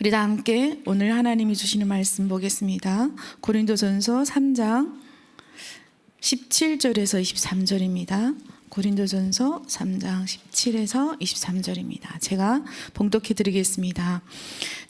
우리 다 함께 오늘 하나님이 주시는 말씀 보겠습니다. 고린도전서 3장 17절에서 23절입니다. 고린도전서 3장 17에서 23절입니다. 제가 봉독해 드리겠습니다.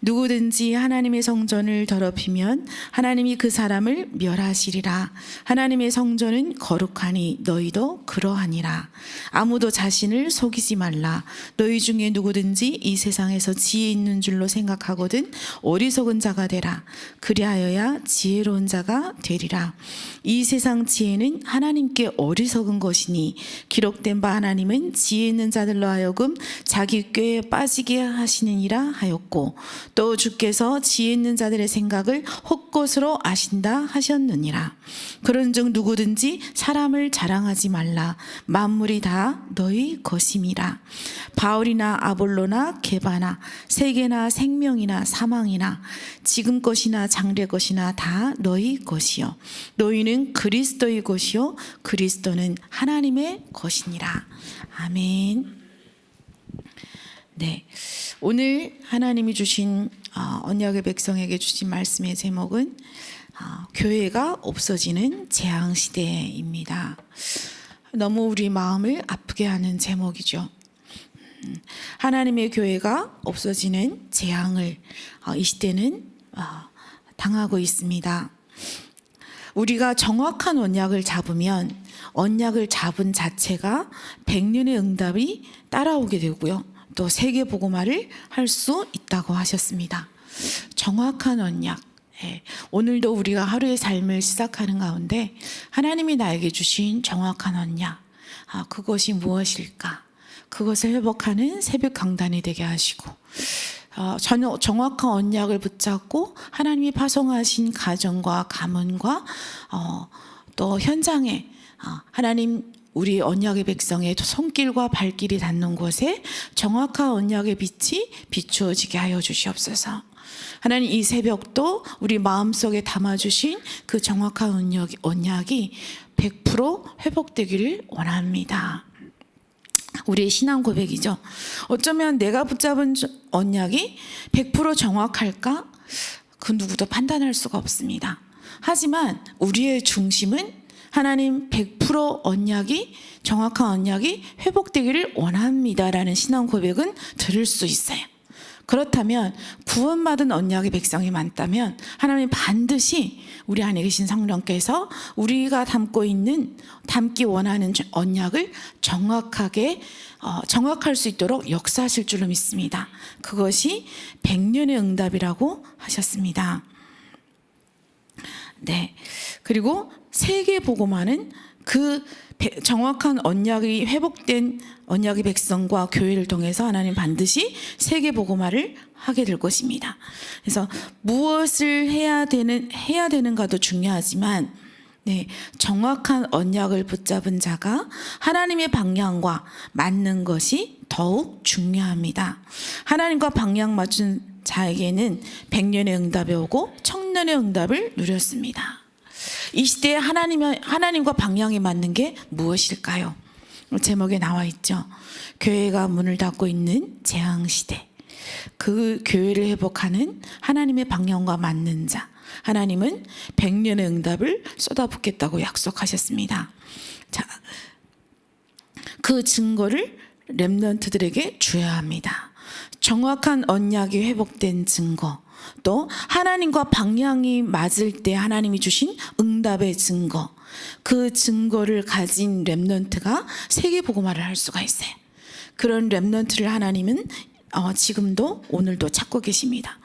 누구든지 하나님의 성전을 더럽히면 하나님이 그 사람을 멸하시리라. 하나님의 성전은 거룩하니 너희도 그러하니라. 아무도 자신을 속이지 말라. 너희 중에 누구든지 이 세상에서 지혜 있는 줄로 생각하거든 어리석은 자가 되라. 그리하여야 지혜로운 자가 되리라. 이 세상 지혜는 하나님께 어리석은 것이니 기록된 바 하나님은 지혜 있는 자들로 하여금 자기 꾀에 빠지게 하시느니라 하였고 또 주께서 지혜 있는 자들의 생각을 헛것으로 아신다 하셨느니라. 그런즉 누구든지 사람을 자랑하지 말라. 만물이 다 너희 것임이라. 바울이나 아볼로나 게바나 세계나 생명이나 사망이나 지금 것이나 장래 것이나 다 너희 것이요 너희는 그리스도의 것이요 그리스도는 하나님의 것이니라. 아멘. 네, 오늘 하나님이 주신 언약의 백성에게 주신 말씀의 제목은 교회가 없어지는 재앙 시대입니다. 너무 우리 마음을 아프게 하는 제목이죠. 하나님의 교회가 없어지는 재앙을 이 시대는 당하고 있습니다. 우리가 정확한 언약을 잡으면 언약을 잡은 자체가 100년의 응답이 따라오게 되고요. 또 세계복음화를 할 수 있다고 하셨습니다. 정확한 언약. 오늘도 우리가 하루의 삶을 시작하는 가운데 하나님이 나에게 주신 정확한 언약. 그것이 무엇일까? 그것을 회복하는 새벽 강단이 되게 하시고 정확한 언약을 붙잡고 하나님이 파송하신 가정과 가문과 또 현장에 하나님 우리 언약의 백성의 손길과 발길이 닿는 곳에 정확한 언약의 빛이 비추어지게 하여 주시옵소서. 하나님 이 새벽도 우리 마음속에 담아주신 그 정확한 언약이 100% 회복되기를 원합니다. 우리의 신앙 고백이죠. 어쩌면 내가 붙잡은 언약이 100% 정확할까? 그 누구도 판단할 수가 없습니다. 하지만 우리의 중심은 하나님 100% 언약이 정확한 언약이 회복되기를 원합니다라는 신앙 고백은 들을 수 있어요. 그렇다면 구원받은 언약의 백성이 많다면 하나님 반드시 우리 안에 계신 성령께서 우리가 담기 원하는 언약을 정확할 수 있도록 역사하실 줄로 믿습니다. 그것이 100년의 응답이라고 하셨습니다. 네, 그리고 세계복음화는 그 정확한 언약이 회복된 언약의 백성과 교회를 통해서 하나님 반드시 세계복음화를 하게 될 것입니다. 그래서 무엇을 해야 되는가도 중요하지만 정확한 언약을 붙잡은 자가 하나님의 방향과 맞는 것이 더욱 중요합니다. 하나님과 방향 맞춘 자에게는 100년의 응답이 오고 천년의 응답을 누렸습니다. 이 시대에 하나님과 방향이 맞는 게 무엇일까요? 제목에 나와 있죠. 교회가 문을 닫고 있는 재앙시대. 그 교회를 회복하는 하나님의 방향과 맞는 자. 하나님은 100년의 응답을 쏟아붓겠다고 약속하셨습니다. 자, 그 증거를 렘넌트들에게 주어야 합니다. 정확한 언약이 회복된 증거, 또 하나님과 방향이 맞을 때 하나님이 주신 응답의 증거, 그 증거를 가진 렘넌트가 세계복음화를 할 수가 있어요. 그런 렘넌트를 하나님은 지금도 오늘도 찾고 계십니다.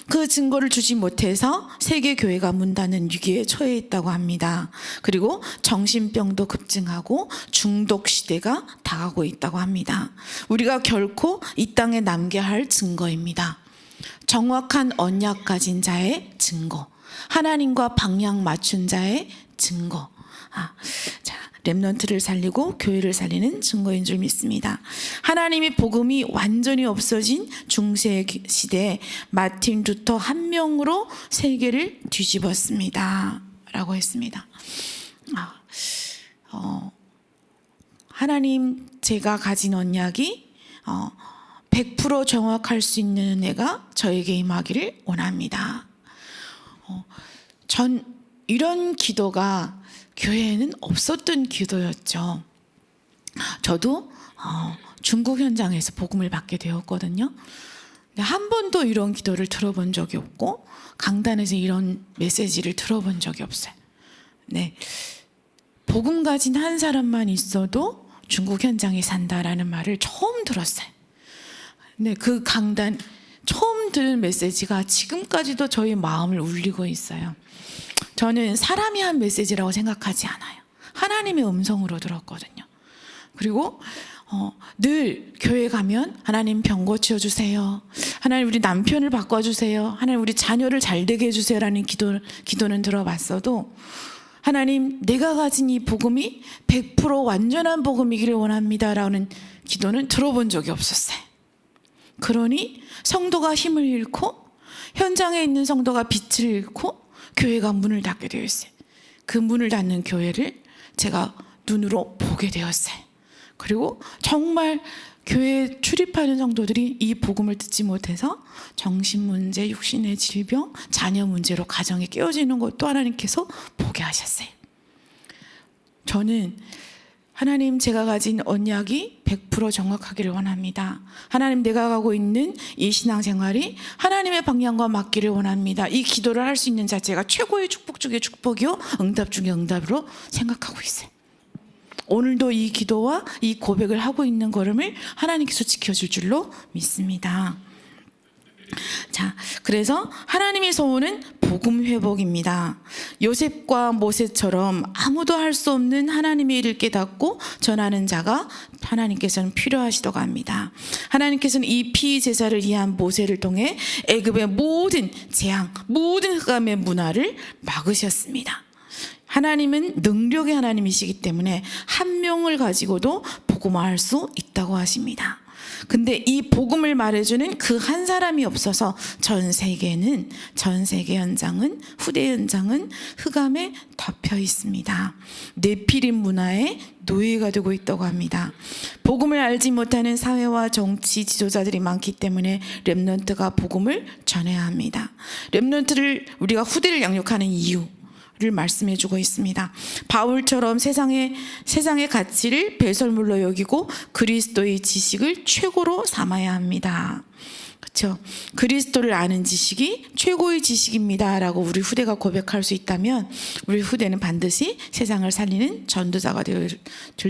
그 증거를 주지 못해서 세계교회가 문 닫는 위기에 처해 있다고 합니다. 그리고 정신병도 급증하고 중독 시대가 다가오고 있다고 합니다. 우리가 결코 이 땅에 남겨야 할 증거입니다. 정확한 언약 가진 자의 증거, 하나님과 방향 맞춘 자의 증거. 렘넌트를 살리고 교회를 살리는 증거인 줄 믿습니다. 하나님이 복음이 완전히 없어진 중세 시대에 마틴 루터 한 명으로 세계를 뒤집었습니다 라고 했습니다. 하나님 제가 가진 언약이 100% 정확할 수 있는 은혜가 저에게 임하기를 원합니다. 전 이런 기도가 교회에는 없었던 기도였죠. 저도 중국 현장에서 복음을 받게 되었거든요. 근데 한 번도 이런 기도를 들어본 적이 없고 강단에서 이런 메시지를 들어본 적이 없어요. 네, 복음 가진 한 사람만 있어도 중국 현장에 산다라는 말을 처음 들었어요. 네, 그 강단 처음 들은 메시지가 지금까지도 저희 마음을 울리고 있어요. 저는 사람이 한 메시지라고 생각하지 않아요. 하나님의 음성으로 들었거든요. 그리고 늘 교회 가면 하나님 병 고쳐주세요, 하나님 우리 남편을 바꿔주세요, 하나님 우리 자녀를 잘 되게 해주세요라는 기도는 들어봤어도 하나님 내가 가진 이 복음이 100% 완전한 복음이기를 원합니다라는 기도는 들어본 적이 없었어요. 그러니 성도가 힘을 잃고 현장에 있는 성도가 빛을 잃고 교회가 문을 닫게 되었어요. 그 문을 닫는 교회를 제가 눈으로 보게 되었어요. 그리고 정말 교회에 출입하는 성도들이 이 복음을 듣지 못해서 정신 문제, 육신의 질병, 자녀 문제로 가정이 깨어지는 것도 하나님께서 보게 하셨어요. 저는 하나님 제가 가진 언약이 100% 정확하기를 원합니다. 하나님 내가 가고 있는 이 신앙생활이 하나님의 방향과 맞기를 원합니다. 이 기도를 할 수 있는 자체가 최고의 축복 중에 축복이요 응답 중에 응답으로 생각하고 있어요. 오늘도 이 기도와 이 고백을 하고 있는 걸음을 하나님께서 지켜줄 줄로 믿습니다. 자, 그래서 하나님의 소원은 복음 회복입니다. 요셉과 모세처럼 아무도 할 수 없는 하나님의 일을 깨닫고 전하는 자가 하나님께서는 필요하시다고 합니다. 하나님께서는 이 피제사를 위한 모세를 통해 애굽의 모든 재앙, 모든 흑암의 문화를 막으셨습니다. 하나님은 능력의 하나님이시기 때문에 한 명을 가지고도 복음화할 수 있다고 하십니다. 근데 이 복음을 말해주는 그 한 사람이 없어서 전 세계 현장은, 후대 현장은 흑암에 덮여 있습니다. 네피림 문화의 노예가 되고 있다고 합니다. 복음을 알지 못하는 사회와 정치 지도자들이 많기 때문에 렘넌트가 복음을 전해야 합니다. 렘넌트를 우리가 후대를 양육하는 이유 를 말씀해 주고 있습니다. 바울처럼 세상의 가치를 배설물로 여기고 그리스도의 지식을 최고로 삼아야 합니다. 그렇죠? 그리스도를 아는 지식이 최고의 지식입니다라고 우리 후대가 고백할 수 있다면 우리 후대는 반드시 세상을 살리는 전도자가 될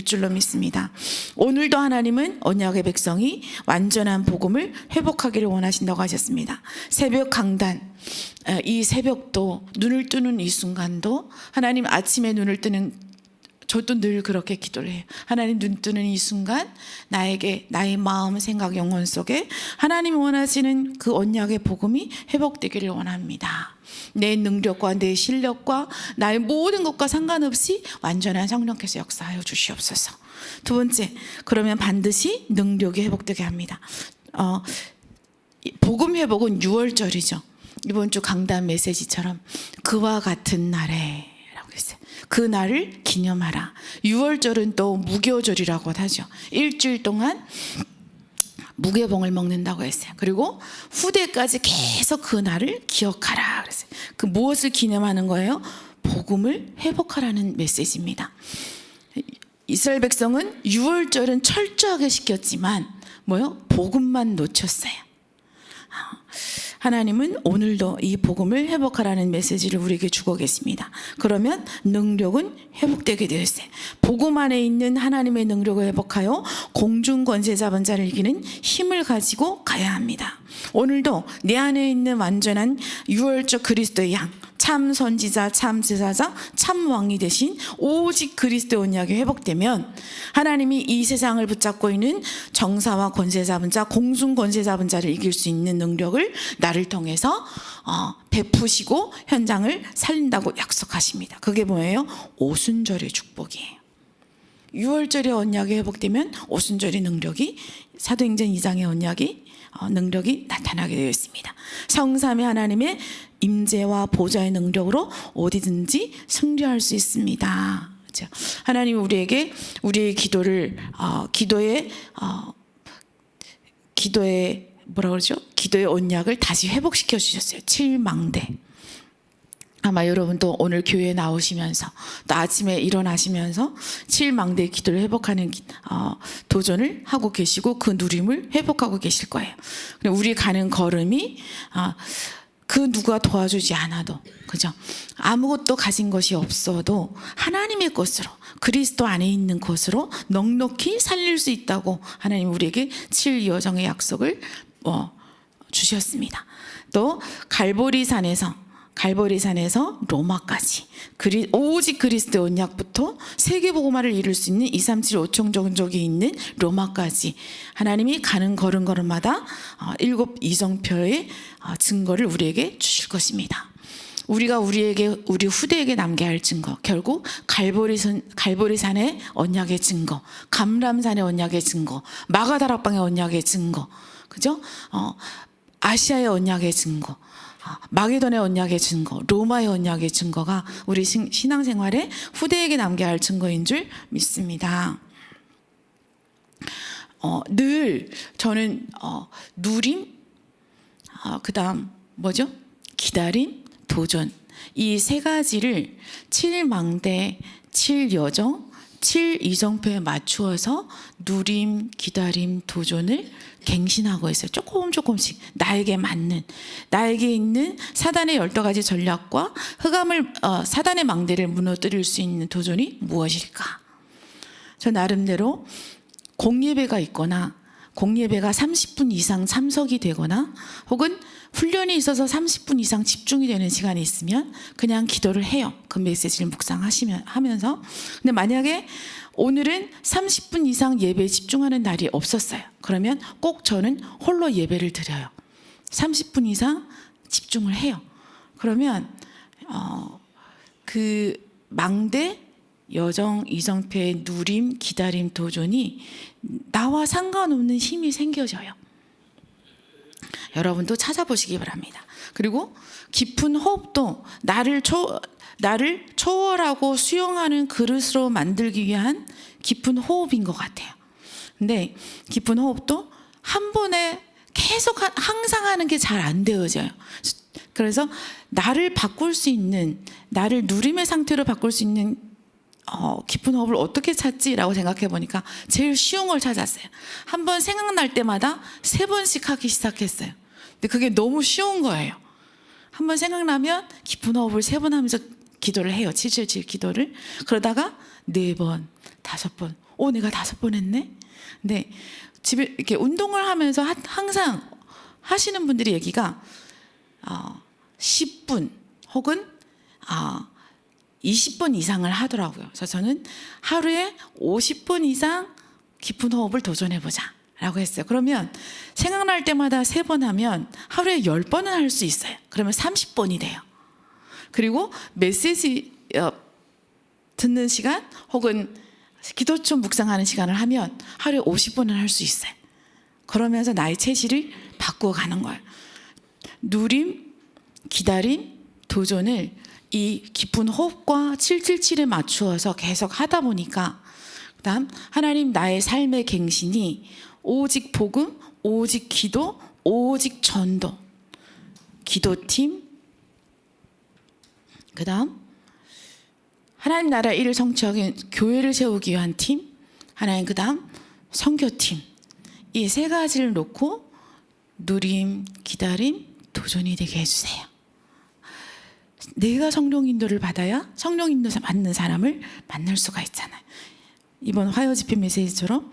줄로 믿습니다. 오늘도 하나님은 언약의 백성이 완전한 복음을 회복하기를 원하신다고 하셨습니다. 새벽 강단, 이 새벽도 눈을 뜨는 이 순간도 하나님 아침에 눈을 뜨는 저도 늘 그렇게 기도를 해요. 하나님 눈 뜨는 이 순간 나에게 나의 마음, 생각, 영혼 속에 하나님이 원하시는 그 언약의 복음이 회복되기를 원합니다. 내 능력과 내 실력과 나의 모든 것과 상관없이 완전한 성령께서 역사하여 주시옵소서. 두 번째, 그러면 반드시 능력이 회복되게 합니다. 복음 회복은 6월절이죠. 이번 주 강단 메시지처럼 그와 같은 날에 그 날을 기념하라. 6월절은 또 무교절이라고 하죠. 일주일 동안 무교봉을 먹는다고 했어요. 그리고 후대까지 계속 그 날을 기억하라 그랬어요. 그 무엇을 기념하는 거예요? 복음을 회복하라는 메시지입니다. 이스라엘 백성은 6월절은 철저하게 시켰지만 복음만 놓쳤어요. 하나님은 오늘도 이 복음을 회복하라는 메시지를 우리에게 주고 계십니다. 그러면 능력은 회복되게 되어 있어요. 복음 안에 있는 하나님의 능력을 회복하여 공중 권세 잡은 자를 이기는 힘을 가지고 가야 합니다. 오늘도 내 안에 있는 완전한 유월적 그리스도의 양, 참 선지자, 참 제사자, 참 왕이 되신 오직 그리스도의 언약이 회복되면 하나님이 이 세상을 붙잡고 있는 정사와 권세 잡은 자, 공중 권세 잡은 자를 이길 수 있는 능력을 나를 통해서 베푸시고 현장을 살린다고 약속하십니다. 그게 뭐예요? 오순절의 축복이에요. 6월절의 언약이 회복되면 오순절의 능력이, 사도행전 2장의 언약이 능력이 나타나게 되어 있습니다. 성삼위 하나님의 임재와 보좌의 능력으로 어디든지 승리할 수 있습니다. 그렇죠? 하나님 우리에게 우리의 기도를 기도의 기도의 뭐라 그러죠? 기도의 언약을 다시 회복시켜 주셨어요. 7망대. 아마 여러분도 오늘 교회에 나오시면서 또 아침에 일어나시면서 7망대 기도를 회복하는 도전을 하고 계시고 그 누림을 회복하고 계실 거예요. 우리 가는 걸음이 그 누가 도와주지 않아도, 그죠? 아무것도 가진 것이 없어도 하나님의 것으로, 그리스도 안에 있는 것으로 넉넉히 살릴 수 있다고 하나님 우리에게 7여정의 약속을 주셨습니다. 또 갈보리산에서 로마까지 오직 그리스도의 언약부터 세계복음화를 이룰 수 있는 237 5천 종족이 있는 로마까지 하나님이 가는 걸음걸음마다 7 이정표의 증거를 우리에게 주실 것입니다. 우리가 우리 후대에게 남겨야 할 증거, 결국 갈보리산의 언약의 증거, 감람산의 언약의 증거, 마가다락방의 언약의 증거, 그죠? 아시아의 언약의 증거, 마게돈의 언약의 증거, 로마의 언약의 증거가 우리 신앙생활에 후대에게 남겨야 할 증거인 줄 믿습니다. 늘 저는 누림, 그다음 뭐죠? 기다림, 도전, 이 세 가지를 7망대, 7여정, 7이정표에 맞추어서 누림, 기다림, 도전을 갱신하고 있어요. 조금씩 나에게 맞는, 나에게 있는 사단의 12가지 전략과 사단의 망대를 무너뜨릴 수 있는 도전이 무엇일까? 저 나름대로 공예배가 있거나 공예배가 30분 이상 참석이 되거나 혹은 훈련이 있어서 30분 이상 집중이 되는 시간이 있으면 그냥 기도를 해요. 그 메시지를 묵상하면서. 근데 만약에 오늘은 30분 이상 예배에 집중하는 날이 없었어요. 그러면 꼭 저는 홀로 예배를 드려요. 30분 이상 집중을 해요. 그러면 그 망대, 여정, 이정표의 누림, 기다림, 도전이 나와 상관없는 힘이 생겨져요. 여러분도 찾아보시기 바랍니다. 그리고 깊은 호흡도 나를 초월하고 수용하는 그릇으로 만들기 위한 깊은 호흡인 것 같아요. 근데 깊은 호흡도 한 번에 계속 항상 하는 게 잘 안 되어져요. 그래서 나를 바꿀 수 있는, 나를 누림의 상태로 바꿀 수 있는 깊은 호흡을 어떻게 찾지라고 생각해 보니까 제일 쉬운 걸 찾았어요. 한 번 생각날 때마다 3번씩 하기 시작했어요. 근데 그게 너무 쉬운 거예요. 한 번 생각나면 깊은 호흡을 3번 하면서 기도를 해요. 777 기도를. 그러다가 4번, 5번. 내가 5번 했네? 근데 집에 이렇게 운동을 하면서 항상 하시는 분들이 얘기가 10분 혹은 20분 이상을 하더라고요. 그래서 저는 하루에 50분 이상 깊은 호흡을 도전해보자 라고 했어요. 그러면 생각날 때마다 3번 하면 하루에 10번은 할 수 있어요. 그러면 30번이 돼요. 그리고 메시지 듣는 시간 혹은 기도처럼 묵상하는 시간을 하면 하루에 50번은 할 수 있어요. 그러면서 나의 체질을 바꾸어 가는 거예요. 누림, 기다림, 도전을 이 깊은 호흡과 777에 맞추어서 계속 하다 보니까 그다음 하나님 나의 삶의 갱신이 오직 복음, 오직 기도, 오직 전도, 기도팀, 그다음 하나님 나라 일을 성취하기 교회를 세우기 위한 팀, 하나님 그다음 선교팀, 이 3가지를 놓고 누림, 기다림, 도전이 되게 해주세요. 내가 성령 인도를 받아야 성령 인도 받는 사람을 만날 수가 있잖아요. 이번 화요 집회 메시지처럼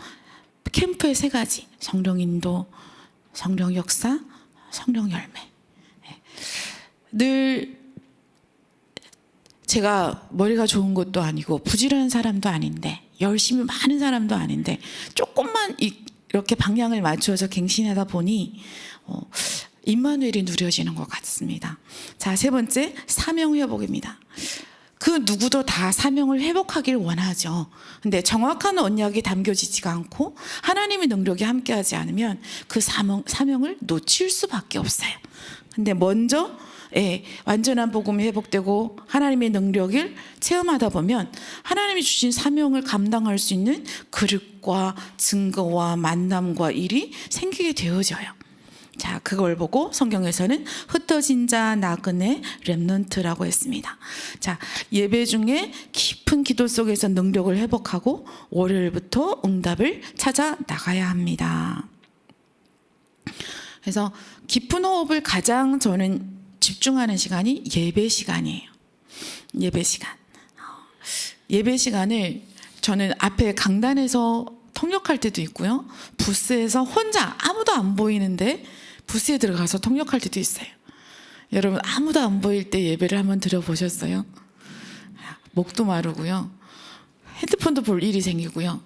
캠프의 3가지, 성령 인도, 성령 역사, 성령 열매. 늘 제가 머리가 좋은 것도 아니고 부지런한 사람도 아닌데 열심히 많은 사람도 아닌데 조금만 이렇게 방향을 맞추어서 갱신하다 보니 임마누엘이 누려지는 것 같습니다. 자, 3번째, 사명 회복입니다. 그 누구도 다 사명을 회복하길 원하죠. 근데 정확한 언약이 담겨지지가 않고 하나님의 능력이 함께하지 않으면 그 사명을 놓칠 수밖에 없어요. 근데 먼저 완전한 복음이 회복되고 하나님의 능력을 체험하다 보면 하나님이 주신 사명을 감당할 수 있는 그릇과 증거와 만남과 일이 생기게 되어져요. 자, 그걸 보고 성경에서는 흩어진 자 나그네 렘넌트라고 했습니다. 자, 예배 중에 깊은 기도 속에서 능력을 회복하고 월요일부터 응답을 찾아 나가야 합니다. 그래서 깊은 호흡을 가장 저는 집중하는 시간이 예배 시간이에요. 예배 시간. 예배 시간을 저는 앞에 강단에서 통역할 때도 있고요. 부스에서 혼자 아무도 안 보이는데 부스에 들어가서 통역할 때도 있어요. 여러분 아무도 안 보일 때 예배를 한번 드려보셨어요? 목도 마르고요. 헤드폰도 볼 일이 생기고요.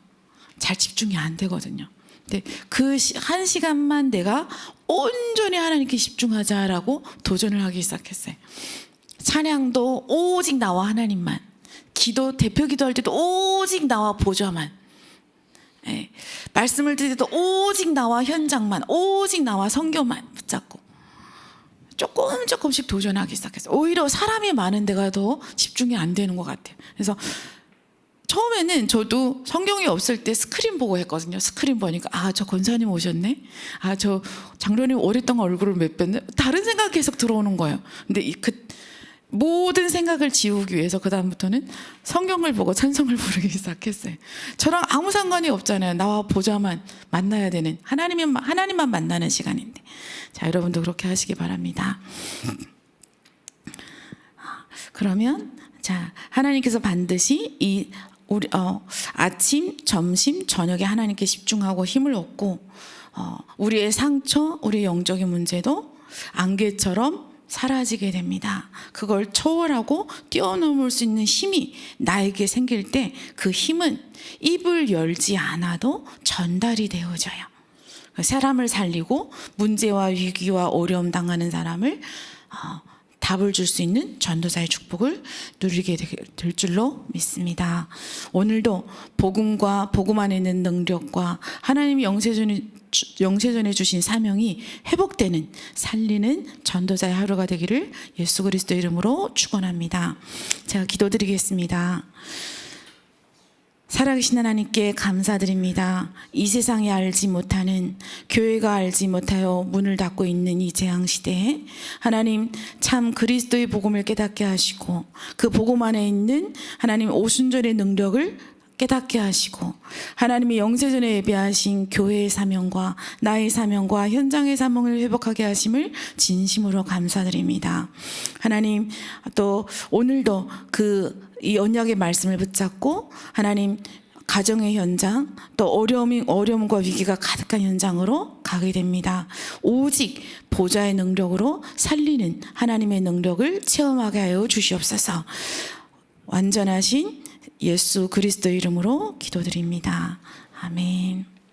잘 집중이 안 되거든요. 근데 그 한 시간만 내가 온전히 하나님께 집중하자라고 도전을 하기 시작했어요. 찬양도 오직 나와 하나님만, 기도 대표 기도할 때도 오직 나와 보좌만, 말씀을 드릴 때도 오직 나와 현장만, 오직 나와 성경만 붙잡고 조금씩 도전하기 시작했어요. 오히려 사람이 많은 데가 더 집중이 안 되는 것 같아요. 그래서 처음에는 저도 성경이 없을 때 스크린 보고 했거든요. 스크린 보니까 저 권사님 오셨네, 저 장로님 오랫동안 얼굴을 못 뵀네, 다른 생각이 계속 들어오는 거예요. 근데 그 모든 생각을 지우기 위해서 그 다음부터는 성경을 보고 찬송을 부르기 시작했어요. 저랑 아무 상관이 없잖아요. 나와 보좌만 만나야 되는, 하나님만 만나는 시간인데. 자, 여러분도 그렇게 하시기 바랍니다. 그러면 자, 하나님께서 반드시 우리 아침, 점심, 저녁에 하나님께 집중하고 힘을 얻고 우리의 상처, 우리의 영적인 문제도 안개처럼 사라지게 됩니다. 그걸 초월하고 뛰어넘을 수 있는 힘이 나에게 생길 때 그 힘은 입을 열지 않아도 전달이 되어져요. 사람을 살리고 문제와 위기와 어려움 당하는 사람을 답을 줄 수 있는 전도자의 축복을 누리게 될 줄로 믿습니다. 오늘도 복음과 복음 안에 있는 능력과 하나님이 영세전에 주신 사명이 회복되는, 살리는 전도자의 하루가 되기를 예수 그리스도 이름으로 축원합니다. 제가 기도드리겠습니다. 살아계신 하나님께 감사드립니다. 이 세상이 알지 못하는, 교회가 알지 못하여 문을 닫고 있는 이 재앙시대에 하나님 참 그리스도의 복음을 깨닫게 하시고 그 복음 안에 있는 하나님 오순절의 능력을 깨닫게 하시고 하나님이 영세전에 예배하신 교회의 사명과 나의 사명과 현장의 사명을 회복하게 하심을 진심으로 감사드립니다. 하나님 또 오늘도 이 언약의 말씀을 붙잡고 하나님 가정의 현장, 또 어려움과 위기가 가득한 현장으로 가게 됩니다. 오직 보좌의 능력으로 살리는 하나님의 능력을 체험하게 하여 주시옵소서. 완전하신 예수 그리스도 이름으로 기도드립니다. 아멘.